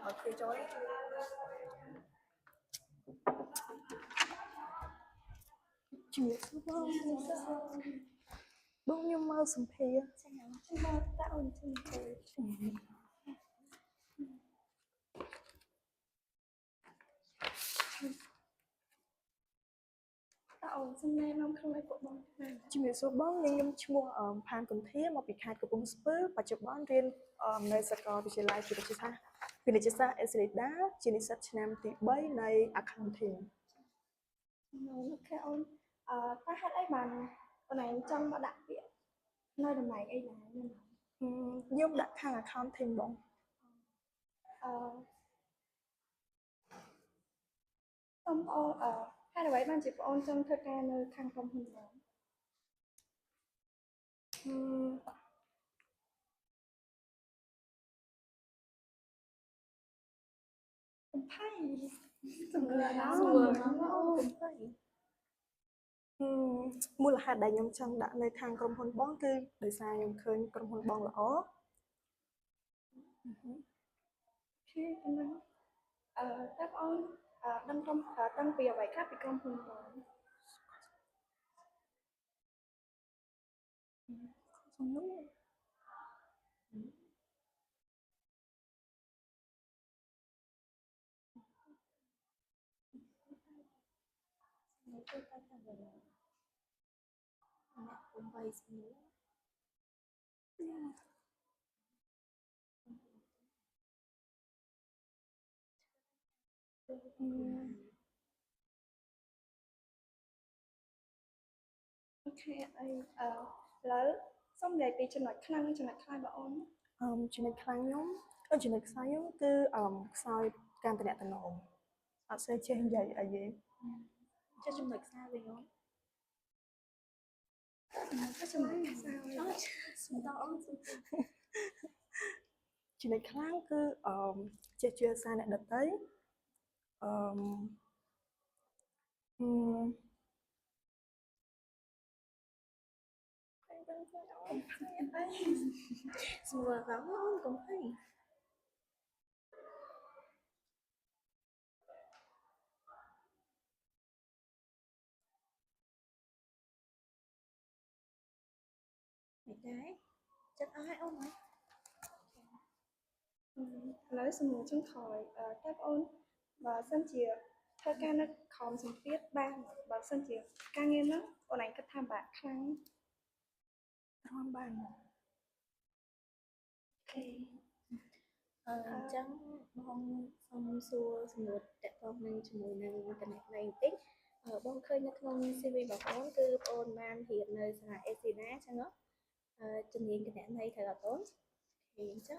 Ok chối chuyện bao nhiêu mơ sầm phì mơ tạo thành thời tạo sinh ra năm không ai của bọn chuyện số bóng nhưng nhung chua pan cần thiết mà bị khai của bông spur và chụp bóng riêng nơi sẽ có bị lại chỉ được sa vì để sa đá chỉ để sát nam thì bấy này accounting nó theo ta hát ấy bàn con này trong bạn đặc biệt nơi đầm này ấy là nhung đã khang accounting bóng trong hai là bảy ban chỉ ôn trong thơ ca nơi khang công hình đó cũng thấy mua là hạt đại nhung chân đã nơi khang công hồn bóng cứ để xa nhung khơi công hồn bóng lõ khi anh đáp ôn đăng công đăng bìa vậy khác bị công hình đó không đúng ok anh lớn xong để bị chân nói khăn bảo ôn chuyện này khang nhóm chuyện này sai nhóm cứ sai can tình tình ổn sẽ trên dậy ở gì cho chân mạch sao vậy không cho chân mạch sao đó chuyện này khang cứ chưa xa lại đợt tới mùa vắng cũng thấy đấy chắc ai ông ấy nói xong rồi trong khỏi đáp ôn và sân chìa thơ ca nó không xong viết ba và sân chìa ca nghe nó còn anh cứ tham bạn khăn Ron bàn chẳng bong xong xua một đại con mình cho mùi năng cái này tích bong khơi nhắc không CV bảo con cứ ôn man hiện nơi là Esina chẳng đó trình nhiên cái này thật là tốt thì chắc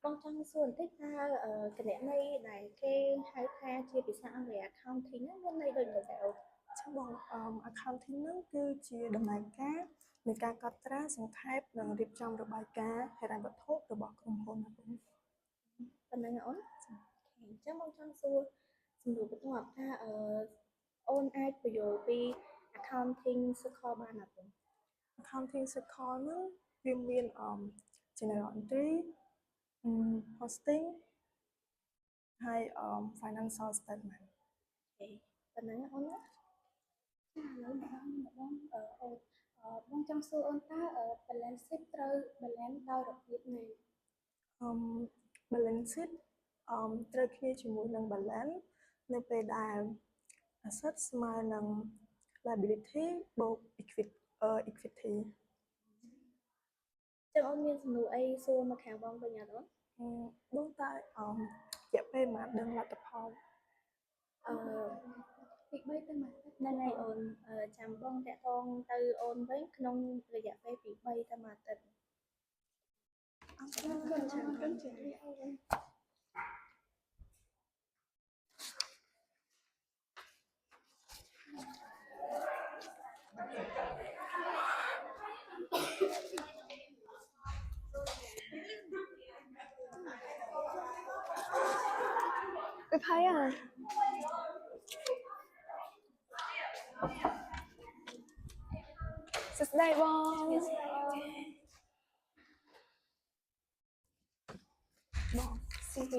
bong trong xuân tích ra cái này là cái hai pha chia bị sao về accounting á bên đây đừng có chắc bọn accounting nó cứ chia đầm này cá người ca có tra sang thép rồi điệp trong được bài cá hay là vật thuốc rồi bỏ cùng hồn cũng phần này ổn chắc mong trong xua xin được bất ngọt ta on ai của your accounting score ban nào cũng accounting sẽ có nó viên viên general entry posting hay financial statement phần này ổn lắm lớn bong trong xưa ôn ta ở balance sheet trơ balance đau đặc biệt này balance sheetត្រូវគ្នាជាមួយនឹង balance នៅពេលដែល assets ស្មើនឹង liability បូក equity chẳng ôn miên sầm nụ ai xua mà kháng bong bên nhà đó បងតែរយៈពេលប៉ុន្មានដឹងលទ្ធផល ពី3ទៅមក នៅថ្ងៃអូនចាំបងតាក់ទងទៅអូនវិញក្នុងរយៈពេលពី3ទៅមួយអាទិត្យ con chẳng con chỉ đi ăn tôi thấy à Sắp đây bông CV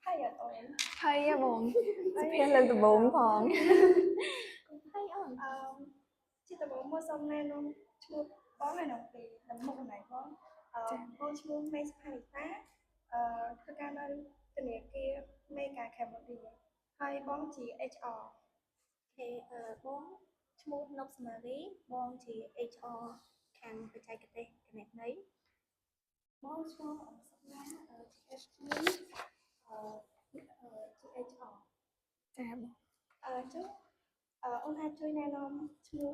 ហើយអត់អូន ហើយបងសុភាលើកដំបូងផង ហើយអូន ជាដំបូងមកសូមណែនាំឈ្មោះបងហើយនឹងពីដំណុកណៃបងបងឈ្មោះមេសុផានីតាធ្វើការនៅធនាគារ Mega Cambodia ហើយបងជា HR អូខេបងឈ្មោះនុកសមារីបងជា HR ខាងបច្ចេកទេសគណនេយ្យបងឈ្មោះអសុណាជា admin ជា HR ចាបង ចុះអូនអាចជួយណែនាំឈ្មោះ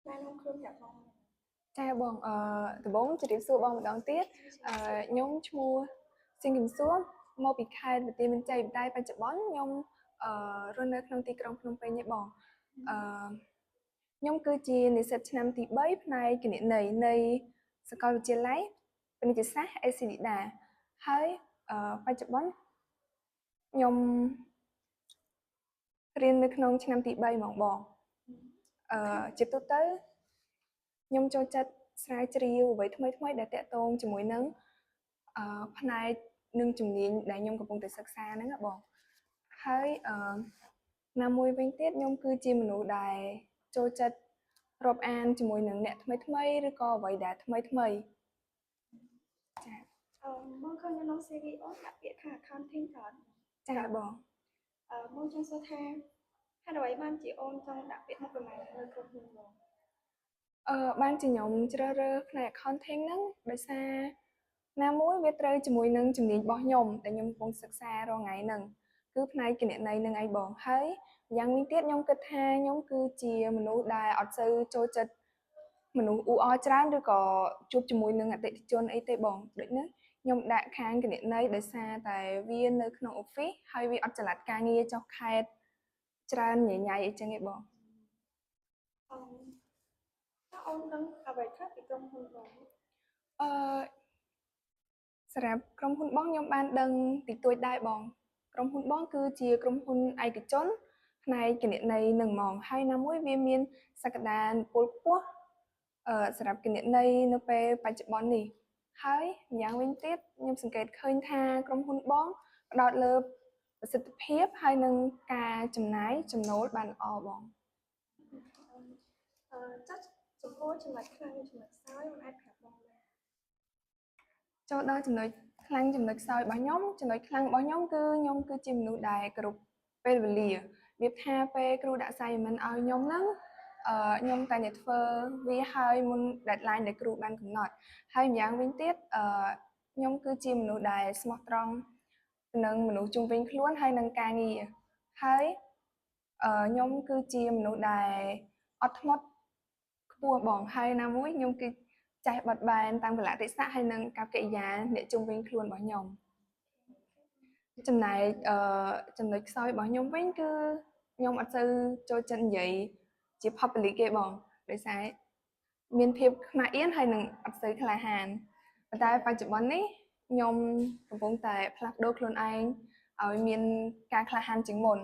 ណែនាំខ្លួនប្រាប់បង ចាបងដំបូងជម្រាបសួរបងម្ដងទៀតខ្ញុំឈ្មោះស៊ីងគឹមសួរមកពីខេត្តបន្ទាយមានជ័យតែបច្ចុប្បន្នខ្ញុំរស់នៅក្នុងទីក្រុងភ្នំពេញទេបងខ្ញុំគឺជានិស្សិតឆ្នាំទី3ផ្នែកគណនេយ្យនៃសាកលវិទ្យាល័យពាណិជ្ជសាស្ត្រ ACDA ហើយបច្ចុប្បន្នខ្ញុំរៀននៅក្នុងឆ្នាំទី3ហ្មងបងជាទូទៅខ្ញុំចូលចិត្តស្រាវជ្រាវអ្វីថ្មីៗដែលតាក់ទងជាមួយនឹងផ្នែកនិងជំនាញដែលខ្ញុំកំពុងតែសិក្សាហ្នឹងបងហើយណាមួយវិញទៀតខ្ញុំគឺជាមនុស្សដែលចូលចិត្តរាប់អានជាមួយនឹងអ្នកថ្មីៗឬក៏អ្វីដែលថ្មីចាបងឃើញនៅក្នុង CV អូនដាក់ពាក្យថា accounting តើចាបងបងចង់សួរថាហេតុអ្វីបានជាអូនចង់ដាក់ពាក្យមុខតំណែងនៅក្រុមហ៊ុនបងបានជាខ្ញុំជ្រើសរើសផ្នែក accounting ហ្នឹងដោយសារណាមួយវាត្រូវជាមួយនឹងជំនាញរបស់ខ្ញុំដែលខ្ញុំកំពុងសិក្សាររាល់ថ្ងៃហ្នឹងគឺផ្នែកគណនេយ្យនឹងឯងបងហើយយ៉ាងវិញទៀតខ្ញុំគិតថាខ្ញុំគឺជាមនុស្សដែលអត់សូវចូលចិត្តមនុស្សអ៊ូអរច្រើនឬក៏ជួបជាមួយនឹងអតិថិជនអីទេបងដូចនេះខ្ញុំដាក់ខាងគណនេយ្យដោយសារតែវានៅក្នុង office ហើយវាអត់ចល័តការងារចុះខេត្តច្រើនញញ៉ៃអីចឹងឯងបងអូនដឹងអ្វីខ្លះពីក្រុមហ៊ុនបងសម្រាប់ក្រុមហ៊ុនបងខ្ញុំបានដឹងតិចតួចដែរបងក្រុមហ៊ុនបងគឺជាក្រុមហ៊ុនឯកជនផ្នែកគណនេយ្យនឹងហ្មងហើយណាមួយវាមានសក្តានុពលខ្ពស់សម្រាប់គណនេយ្យនៅពេលបច្ចុប្បន្ននេះហើយម្យ៉ាងវិញទៀតខ្ញុំសង្កេតឃើញថាក្រុមហ៊ុនបងផ្ដោតលើប្រសិទ្ធភាពហើយនឹងការចំណាយចំណូលបានល្អបងចាត់ចំពោះចំណុចខ្លាំងចំណុចខ្សោយអូនអាចប្រាប់បងដែរចូលដល់ចំណុចខ្លាំងចំណុចខ្សោយរបស់ខ្ញុំចំណុចខ្លាំងរបស់ខ្ញុំគឺខ្ញុំគឺជាមនុស្សដែលគោរពពេលវេលាវាថាពេលគ្រូដាក់ assignment ឲ្យខ្ញុំហ្នឹងខ្ញុំតែតែធ្វើវាឲ្យមុន deadline ដែលគ្រូបានកំណត់ហើយម្យ៉ាងវិញទៀតខ្ញុំគឺជាមនុស្សដែលស្មោះត្រង់នឹងមនុស្សជុំវិញខ្លួនហើយនឹងការងារហើយខ្ញុំគឺជាមនុស្សដែលអត់ធ្មត់ខ្ពស់បងហើយណាមួយខ្ញុំគឺចេះបត់បែនតាមកលៈទេសៈហើយនឹងកប្បកិរិយាអ្នកជុំវិញខ្លួនរបស់ខ្ញុំចំណែកចំណុចខ្សោយរបស់ខ្ញុំវិញគឺខ្ញុំអត់សូវចូលចិត្តនិយាយជា public ទេបងដោយសារមានភាពខ្មាស់អៀនហើយនឹងអត់សូវក្លាហានប៉ុន្តែបច្ចុប្បន្ននេះខ្ញុំកំពុងតែផ្លាស់ប្ដូរខ្លួនឯងឲ្យមានការក្លាហានជាងមុន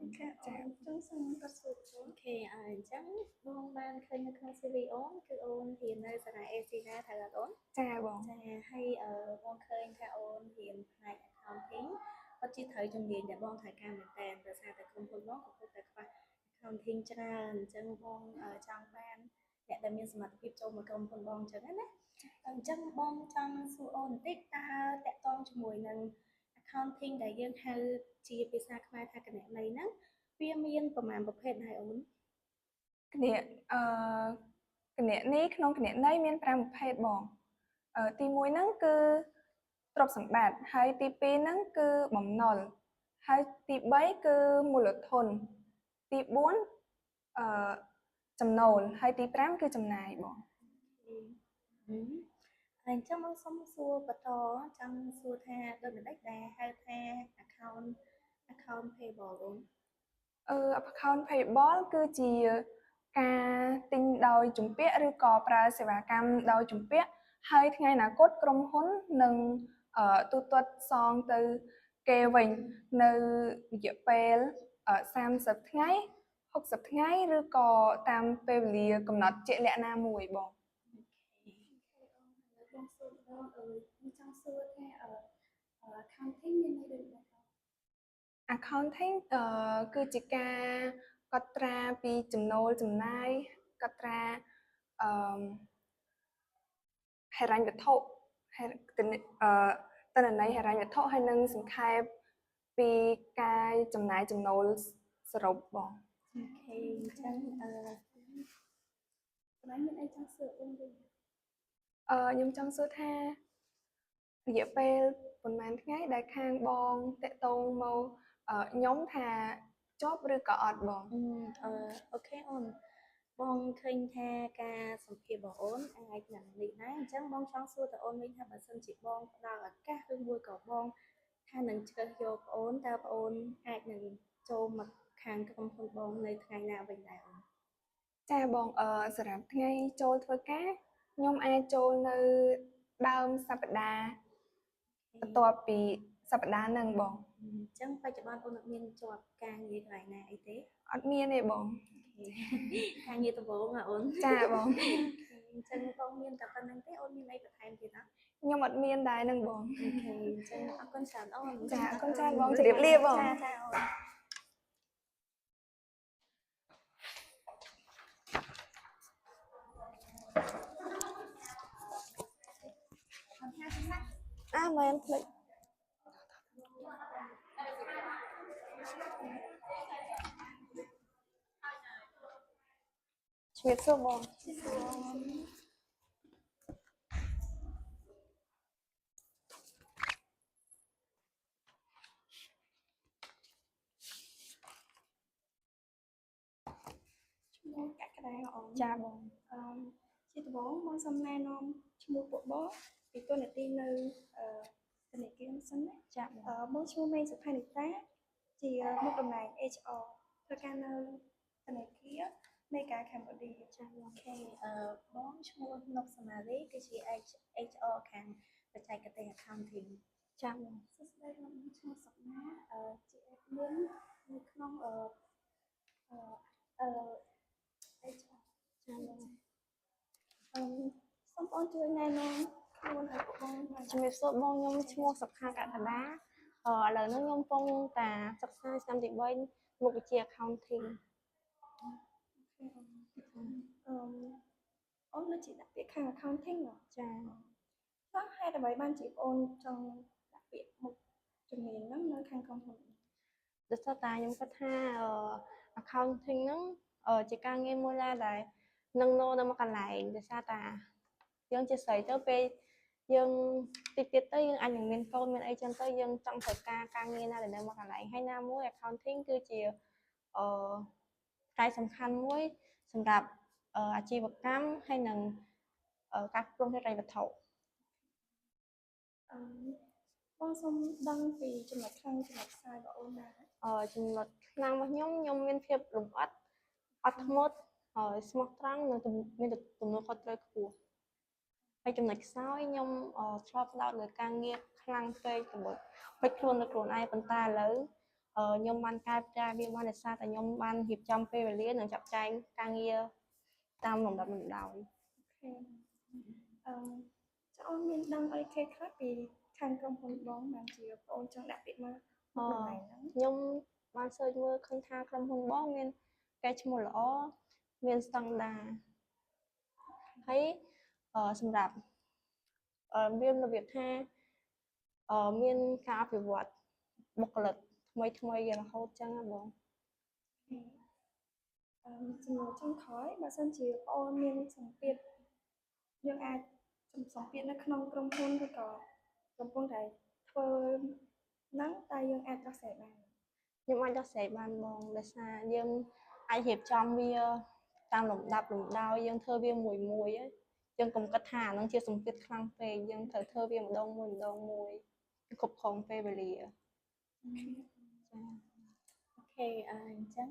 អូខេចាចឹងសូមក៏សួរអូខេអញ្ចឹងបងបានឃើញនៅក្នុង CV អូនគឺអូនរៀននៅសាលា ACDA ត្រូវអត់អូនចាបងចាហើយបងឃើញថាអូនរៀនផ្នែក accounting ពិតជាត្រូវជំនាញដែលបងត្រូវការមែនតើដោយសារតែក្រុមហ៊ុនបងកំពុងតែខ្វះ accounting ច្រើនអញ្ចឹងបងចង់បានអ្នកដែលមានសមត្ថភាពចូលមកក្រុមហ៊ុនបងអញ្ចឹងណាអញ្ចឹងបងចង់សួរអូនបន្តិចតើតកតងជាមួយនឹង accounting ដែលយើងហៅជាភាសាខ្មែរថាគណនេយ្យហ្នឹងវាមានប្រមាណប្រភេទដែរអូនគណនេយ្យក្នុងគណនេយ្យមាន5ប្រភេទបងទី1ហ្នឹងគឺទ្រព្យសម្បត្តិហើយទី2ហ្នឹងគឺបំណុលហើយទី3គឺមូលធនទី4ចំណូលហើយទី5គឺចំណាយបងអញ្ចឹងមកសុំសួរបន្តចង់សួរថាដូចម្ដេចដែលហៅថា account payable អូនaccount payable គឺជាការទិញដោយជំពាក់ឬក៏ប្រើសេវាកម្មដោយជំពាក់ហើយថ្ងៃអនាគតក្រុមហ៊ុននឹងទូទាត់សងទៅគេវិញនៅរយៈពេល30ថ្ងៃ 60ថ្ងៃឬក៏តាមពេលវេលាកំណត់ជាក់លាក់ណាមួយបង បងសួរបងខ្ញុំចង់សួរថាaccounting មានន័យដូចណាបង accounting គឺជាការកត់ត្រាពីចំណូលចំណាយកត់ត្រាអឺហិរញ្ញវត្ថុទិន្នន័យហិរញ្ញវត្ថុហើយនិងសង្ខេបពីការចំណាយចំណូលសរុបបង អូខេអញ្ចឹងកន្លែងមានអីចង់សួរបងវិញ ខ្ញុំចង់សួរថារយៈពេលប្រហែលថ្ងៃដែលខាងបងតាក់ទងមកខ្ញុំថាចប់ឬក៏អត់បង អូខេអូនបងឃើញថាការសម្ភាសរបស់អូនអាចនឹងនេះដែរអញ្ចឹងបងចង់សួរទៅអូនវិញថាបើសិនជាបងផ្ដល់ឱកាសឬមួយក៏បងថានឹងជ្រើសយកប្អូនតើប្អូនអាចនឹងចូលមកខាងក្រុមហ៊ុនបងនៅថ្ងៃណាវិញដែរអូន ចាបងសម្រាប់ថ្ងៃចូលធ្វើការខ្ញុំអាចចូលនៅដើមសប្តាហ៍បន្ទាប់ពីសប្តាហ៍ហ្នឹងបង អញ្ចឹងបច្ចុប្បន្នអូនអត់មានជាប់ការងារកន្លែងណាអីទេ អត់មានទេបង ការងារដំបូងហ៎អូន ចាបង អញ្ចឹងបងមានតែប៉ុណ្្នឹងទេអូនមានអីបន្ថែមទៀតអត់ ខ្ញុំអត់មានដែរហ្នឹងបង អូខេអញ្ចឹងអរគុណច្រើនអូន ចាអរគុណច្រើនបងជម្រាបលាបង ចាចាអូន មែនភ្លេចជំរាបសួរបង ឈ្មោះកក្កដាអូន ចាបង ជាដំបូងបងសូមណែនាំឈ្មោះពួកបងពីតួនាទីនៅធនាគារនេះសិនណា ចាបង បងឈ្មោះមេសុផានីតាជាមុខតំណែង HR ធ្វើការនៅធនាគារ Mega Cambodia ចាអូខេបងឈ្មោះនុកសមារីគឺជា HR ខាងបច្ចេកទេស accounting ចាបង សួស្តីបងឈ្មោះសុកណាជា admin នៅក្នុងHR ចាបង សូមបងជួយណែនាំខ្លួនឲ្យពួកបងបាន ជំរាបសួរបងខ្ញុំឈ្មោះសុខាកណ្ដាដាឥឡូវនេះខ្ញុំកំពុងតែសិក្សាឆ្នាំទី3មុខវិជ្ជា accounting អូននៅជាដាក់ពាក្យខាង accounting ហ៎ ចា ចុះហេតុអ្វីបានជាបងចង់ដាក់ពាក្យមុខជំនាញហ្នឹងនៅខាងក្រុមហ៊ុន ដោយសារតែខ្ញុំគិតថា accounting ហ្នឹងជាការងារមួយដែលនឹងនៅមួយកន្លែងដោយសារតែយើងជាស្រីទៅពេលយើងតិចទៀតទៅយើងអាចនឹងមានកូនមានអីចឹងទៅយើងចង់ធ្វើការងារណាដែលនៅមួយកន្លែងហើយណាមួយ accounting គឺជាផ្នែកសំខាន់មួយសម្រាប់អាជីវកម្មហើយនឹងការគ្រប់គ្រងហិរញ្ញវត្ថុ បងសូមដឹងពីចំណុចខ្លាំងចំណុចខ្សោយរបស់អូនដែរ ចំណុចខ្លាំងរបស់ខ្ញុំមានភាពលម្អិតអត់ធ្មត់ហើយស្មោះត្រង់និងមានទំនួលខុសត្រូវខ្ពស់ហើយចំណុចខ្សោយខ្ញុំធ្លាប់ផ្ដោតលើការងារខ្លាំងពេកទៅពេចខ្លួនទៅខ្លួនឯងប៉ុន្តែឥឡូវខ្ញុំបានកែប្រែវាបានដោយសារតែខ្ញុំបានរៀបចំពេលវេលានិងចាត់ចែងការងារតាមលំដាប់លំដោយ ចុះអូនមានដឹងអីខ្លះពីខាងក្រុមហ៊ុនបងបានជាបងអូនចង់ដាក់ពាក្យមកតំណែងហ្នឹង ខ្ញុំបានសើចមើលឃើញថាក្រុមហ៊ុនបងមានកេរ្តិ៍ឈ្មោះល្អមានស្តង់ដារហើយសម្រាប់មានរបៀបថាមានការអភិវឌ្ឍបុគ្គលិកថ្មីរហូតចឹងណាបង ចំណុចចុងក្រោយបើសិនជាបងអូនមានសម្ពាធយើងអាចសម្ពាធនៅក្នុងក្រុមហ៊ុនឬក៏កំពុងតែធ្វើហ្នឹងតែយើងអាចដោះស្រាយបាន ខ្ញុំអាចដោះស្រាយបានបងដោយសារយើងអាចរៀបចំវាតាមលំដាប់លំដោយយើងធ្វើវាមួយយើងកុំគិតថាអានឹងជាសម្ពាធខ្លាំងពេកយើងត្រូវធ្វើវាម្ដងមួយគ្រប់គ្រងពេលវេលាចា អូខេអញ្ចឹង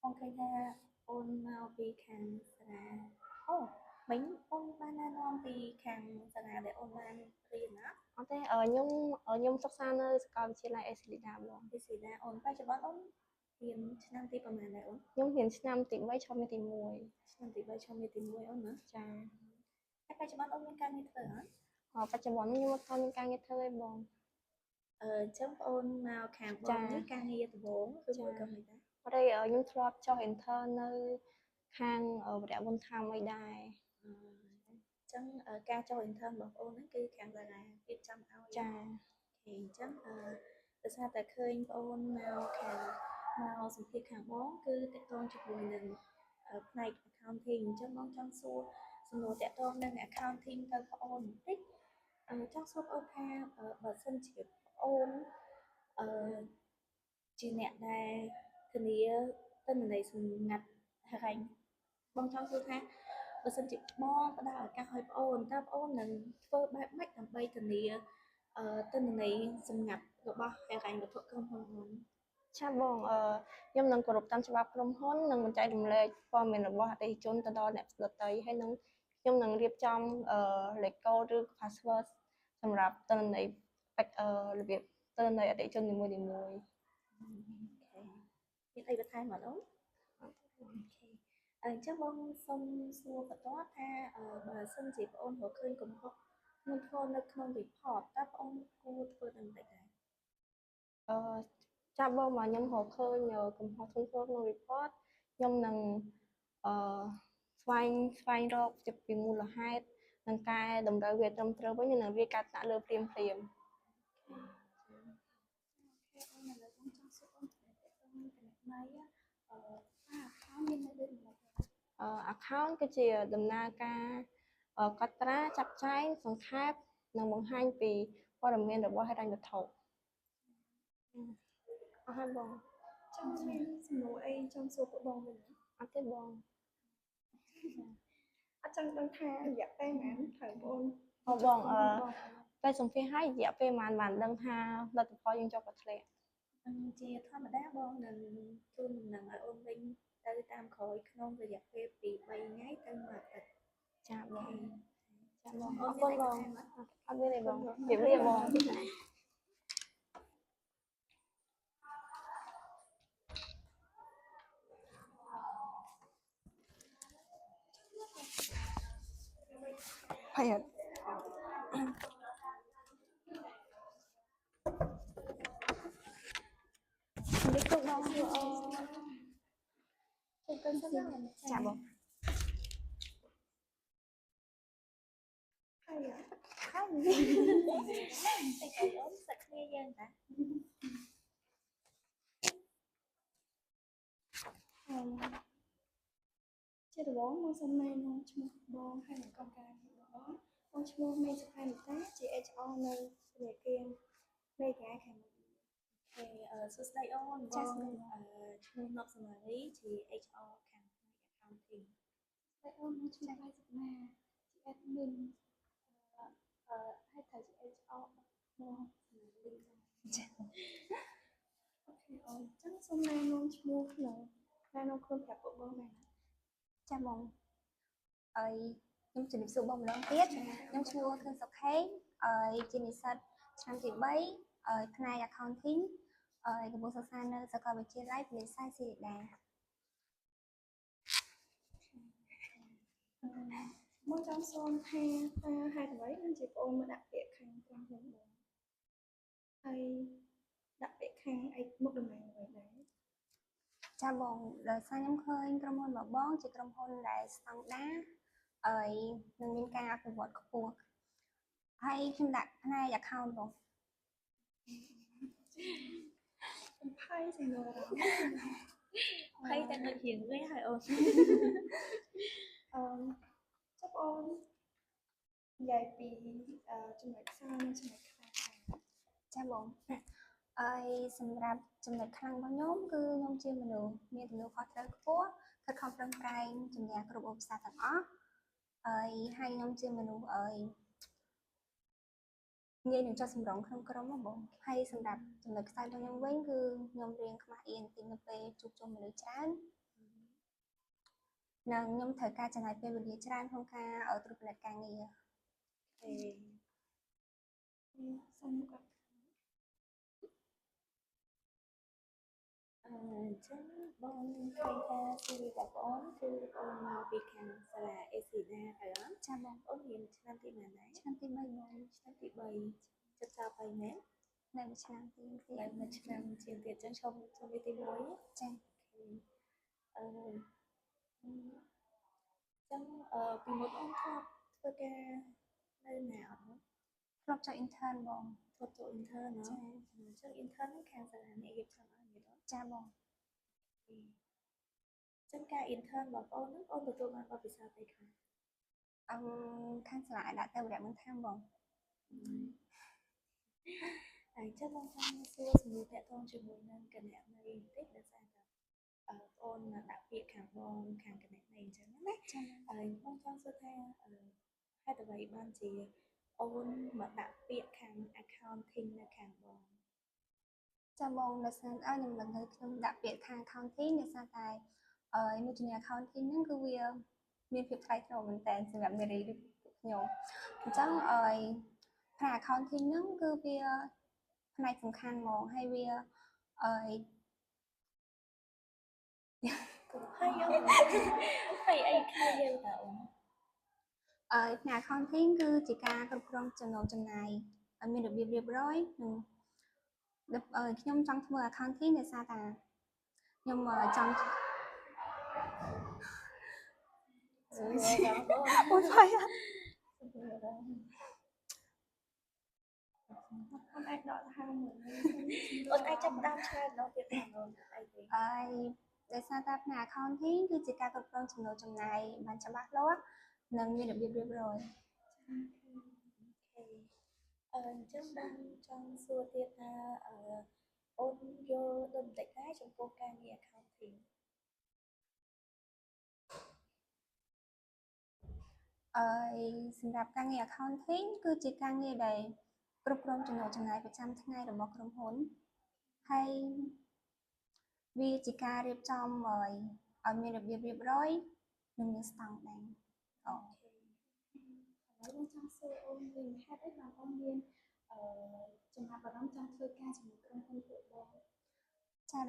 បងឃើញថាអូនមកពីខាងសាលាអូមិញអូនបានណែនាំពីខាងសាលាដែលអូនបានរៀនណា អត់ទេខ្ញុំសិក្សានៅសាកលវិទ្យាល័យអេស៊ីលីដាបង ពីស៊ីណាអូនបច្ចុប្បន្នអូន រៀនឆ្នាំទីប្រហែលដែរអូន ខ្ញុំរៀនឆ្នាំទី3ឆមាសទី ឆ្នាំទី3ឆ្នាំទី1អូនណា 1ចា ហើយបច្ចុប្បន្នអូនមានការងារធ្វើអត់ បច្ចុប្បន្នខ្ញុំអត់មានការងារធ្វើទេបង អញ្ចឹងបងអូនមកខាងបងនេះការងារដំបូងគឺធ្វើកន្លែងដែរ អត់ទេខ្ញុំធ្លាប់ចុះ intern នៅខាងវរៈបុនធម្មអីដែរ អញ្ចឹងការចូល intern របស់បងអូនហ្នឹងគឺខាងសាលារៀបចំឲ្យ ចា អញ្ចឹងដោយសារតែឃើញបងអូនមកខាងមកសម្ភារខាងបងគឺតកតងជាមួយនឹងផ្នែក accounting អញ្ចឹងបងចង់សួរសំណួរតកតងនឹង accounting ទៅបងអូនបន្តិចចង់សួរបងអូនថាបើសិនជាបងអូនជាអ្នកដែលធានាទិន្នន័យសម្ងាត់ហិរញ្ញបងចង់សួរថាបើសិនជាបងផ្ដល់ឱកាសឲ្យបងអូនតើបងអូននឹងធ្វើបែបម៉េចដើម្បីធានាទិន្នន័យសម្ងាត់របស់ហិរញ្ញវត្ថុក្រុមហ៊ុនបង ចាបងខ្ញុំនឹងគោរពតាមច្បាប់ក្រុមហ៊ុននិងបញ្ចែករំលែកព័ត៌មានរបស់អតិថិជនទៅដល់អ្នកដទៃហើយនឹងខ្ញុំនឹងរៀបចំលេខកូដឬ password សម្រាប់ទិន្នន័យរបៀបទិន្នន័យអតិថិជននីមួយៗ មានអីបន្ថែមអត់អូនអូខេអញ្ចឹងបងសូមសួរបន្តថាបើសិនជាបងអូនរកឃើញកំហុសធ្ងន់ធ្ងរនៅក្នុង report តើបងអូនគួរធ្វើដូចម្តេចដែរ ចាប់បងមកខ្ញុំរកឃើញកំហុសធ្ងន់ធ្ងរក្នុង report ខ្ញុំនឹងស្វែងរកពីមូលហេតុនិងកែតម្រូវវាត្រឹមត្រូវវិញនឹងវាកាត់ដាក់លើភ្លាម អូនឥឡូវបងចង់សួរអូនទៅនឹងគណនេយ្យaccount មាននៅលើម្លេះ account គឺជាដំណើរការកត់ត្រាចាប់ចែងសង្ខេបនិងបង្ហាញពីព័ត៌មានរបស់ហិរញ្ញវត្ថុអស់ហើយបង ចង់មានសំណួរអីចង់សួរពួកបងវិញ អត់ទេបង អត់ចង់ដឹងថារយៈពេលប៉ុន្មានត្រូវបង បងពេលសម្ភាសឲ្យរយៈពេលប៉ុន្មានបានដឹងថាលទ្ធផលយើងចូលក៏ធ្លាក់ ជាធម្មតាបងនឹងជូនដំណឹងឲ្យអូនវិញទៅតាមក្រោយក្នុងរយៈពេលពី3ថ្ងៃទៅ1អាទិត្យ ចាបងអរ អូន គុណបងអត់មានទេបងជម្រាបលាបង ហើយអត់ នេះគឺបងជួយកឹមសិនចាបង ហើយ ហើយតិចអូនសាក់គ្នាយើងតា ជាដំបូងមកសូមណែនាំឈ្មោះបងហើយនឹងកម្មការងាររបស់បងឈ្មោះមេសុផានីតាជា HR នៅធនាគារមេហ្គាខាងមុខ សួស្តីអូនបងឈ្មោះណប់សមារីជា HR ខាងផ្នែក accounting ហើយអូនមកឈ្មោះបាយសុណាជា admin ហើយត្រូវជា HR មកចាអូខេអូនចឹងសូមណែនាំឈ្មោះនិងណែនាំខ្លួនប្រាប់ពួកបងបាន ចាបងហើយខ្ញុំជំរាបសួរបងម្ដងទៀតខ្ញុំឈ្មោះខឿនសុខេងហើយជានិស្សិតឆ្នាំទី3ផ្នែក accounting កំពុងសិក្សានៅសាកលវិទ្យាល័យពលិសាយស៊ីរីដា មកចង់សូមថាតើហេតុអ្វីបានជាបងមកដាក់ពាក្យខាងក្រុមហ៊ុនបងហើយដាក់ពាក្យខាងមុខតំណែងអ្វីដែរ ចាបងដោយសារខ្ញុំឃើញក្រុមហ៊ុនរបស់បងជាក្រុមហ៊ុនដែលស្តង់ដារហើយនឹងមានការអភិវឌ្ឍខ្ពស់ហើយខ្ញុំដាក់ផ្នែក account បង សំភ័យសំណួរ ហើយតែដូចរៀងវិញហើយអូន ចុះបងនិយាយពីចំណុចខ្សោយនិងចំណុចខ្លាំង ចាបងហើយសម្រាប់ចំណុចខ្លាំងរបស់ខ្ញុំគឺខ្ញុំជាមនុស្សមានទំនួលខុសត្រូវខ្ពស់ខិតខំប្រឹងប្រែងជំនះគ្រប់ឧបសគ្គទាំងអស់ហើយខ្ញុំជាមនុស្សងាយនឹងចុះសម្រុងក្នុងក្រុមហ្មងបងហើយសម្រាប់ចំណុចខ្សោយរបស់ខ្ញុំវិញគឺខ្ញុំរៀងខ្មាស់អៀនបន្តិចនៅពេលជួបជុំមនុស្សច្រើននិងខ្ញុំត្រូវការចំណាយពេលវេលាច្រើនក្នុងការត្រួតពិនិត្យការងារ សូមគាត់ ចឹងបងឃើញថាស៊ីរីរបស់បងគឺបងមកពីខាងសាលាអេស៊ីណាហើយអត់ ចាបង អូនរៀនឆ្នាំទីប៉ុន្មានដែរ ឆ្នាំទី3បង ឆ្នាំទី3ចិត្តចប់ហើយមែន នៅមួយឆ្នាំទី2 ហើយមួយឆ្នាំជាងទៀតចឹងឈប់វាទី1 ចា អឺចឹងពីមុនអូនធ្លាប់ធ្វើការនៅណាអត់ ធ្លាប់ចុះ intern បង ធ្វើចូល intern ណាចឹង intern ហ្នឹងខាងសាលានេះរៀបចំឲ្យមានអត់ ចាបង ចឹងការ intern របស់អូនហ្នឹងអូនទទួលបានបទពិសោធន៍អីខ្លះ ខាងសាលាដាក់ទៅវគ្គមិនថាបង ហើយចឹងបងចង់សួរសំណួរតាក់ទងជាមួយនឹងគណៈនៃបន្តិចដោយសារតែអូនដាក់ពាក្យខាងបងខាងគណៈនៃអញ្ចឹងណា ចា ហើយបងចង់សួរថាហេតុអ្វីបានជាអូនមកដាក់ពាក្យខាង accounting នៅខាងបង ចាបងដោយសារខ្ញុំមិននៅខ្ញុំដាក់ពាក្យខាង accounting ដោយសារតែនៅជំនាញ accounting ហ្នឹងគឺវាមានភាពថ្លៃថ្នូរមែនតើសម្រាប់នារីដូចខ្ញុំអញ្ចឹងផ្នែក accounting ហ្នឹងគឺវាផ្នែកសំខាន់ហ្មងហើយវាហើយអីខ្លះយើងតើអូន ផ្នែក accounting គឺជាការគ្រប់គ្រងចំណូលចំណាយឲ្យមានរបៀបរៀបរយនិងខ្ញុំចង់ធ្វើ accounting ដោយសារតែខ្ញុំចង់ អូនហើយអូនអាចដកថាមួយ អូនអាចចាប់ដើមឆ្លើយដល់ទៀតហ្នឹងអូនអីទេ ហើយដោយសារតែផ្នែក accounting គឺជាការគ្រប់គ្រងចំណូលចំណាយបានច្បាស់លាស់និងមានរបៀបរៀបរយ អញ្ចឹងបងចង់សួរទៀតថាអូនយល់ដូចបន្តិចដែរចំពោះការងារ accounting សម្រាប់ការងារ accounting គឺជាការងារដែលគ្រប់គ្រងចំណូលចំណាយប្រចាំថ្ងៃរបស់ក្រុមហ៊ុនហើយវាជាការរៀបចំឲ្យមានរបៀបរៀបរយនិងមានស្តង់ដារ ហើយបងចង់សួរអូនវិញហេតុអីបានអូនមានចំណាប់អារម្មណ៍ចង់ធ្វើការជាមួយក្រុមហ៊ុនពួកបង ចា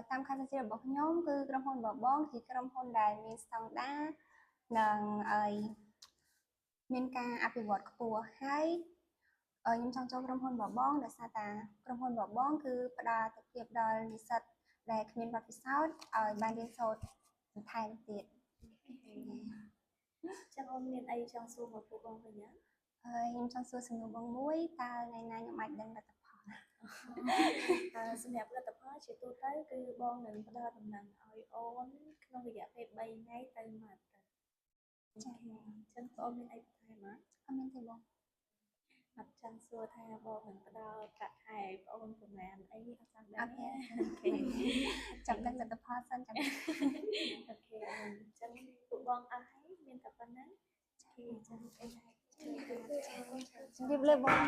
តាមការវិភាគរបស់ខ្ញុំគឺក្រុមហ៊ុនបបងជាក្រុមហ៊ុនដែលមានស្តង់ដារនិងមានការអភិវឌ្ឍខ្ពស់ហើយខ្ញុំចង់ចូលក្រុមហ៊ុនបបងដោយសារតែក្រុមហ៊ុនបបងគឺផ្ដល់អាទិភាពដល់និស្សិតដែលគ្មានបទពិសោធន៍ឲ្យបានរៀនសូត្របន្ថែមទៀត ចឹងអូនមានអីចង់សួរមកពួកបងវិញអត់ ខ្ញុំចង់សួរសំណួរបងមួយតើថ្ងៃណាខ្ញុំអាចដឹងលទ្ធផល សម្រាប់លទ្ធផលជាទូទៅគឺបងនឹងផ្ដល់ដំណឹងឲ្យអូនក្នុងរយៈពេល3ថ្ងៃទៅមួយអាទិត្យចា៎ចឹងបងមានអីបន្ថែមអត់ អត់មានទេបង អត់ចង់សួរថាបងនឹងផ្ដល់ប្រាក់ខែបងប្រហែលអីអត់ចង់ដឹងទេ ចាំដឹងលទ្ធផលសិនចាំ អូខេចឹងពួកបងអស់ហើយមានតែប៉ុណ្ណឹងអូខេចឹងអីហើយ ជម្រាបលាបង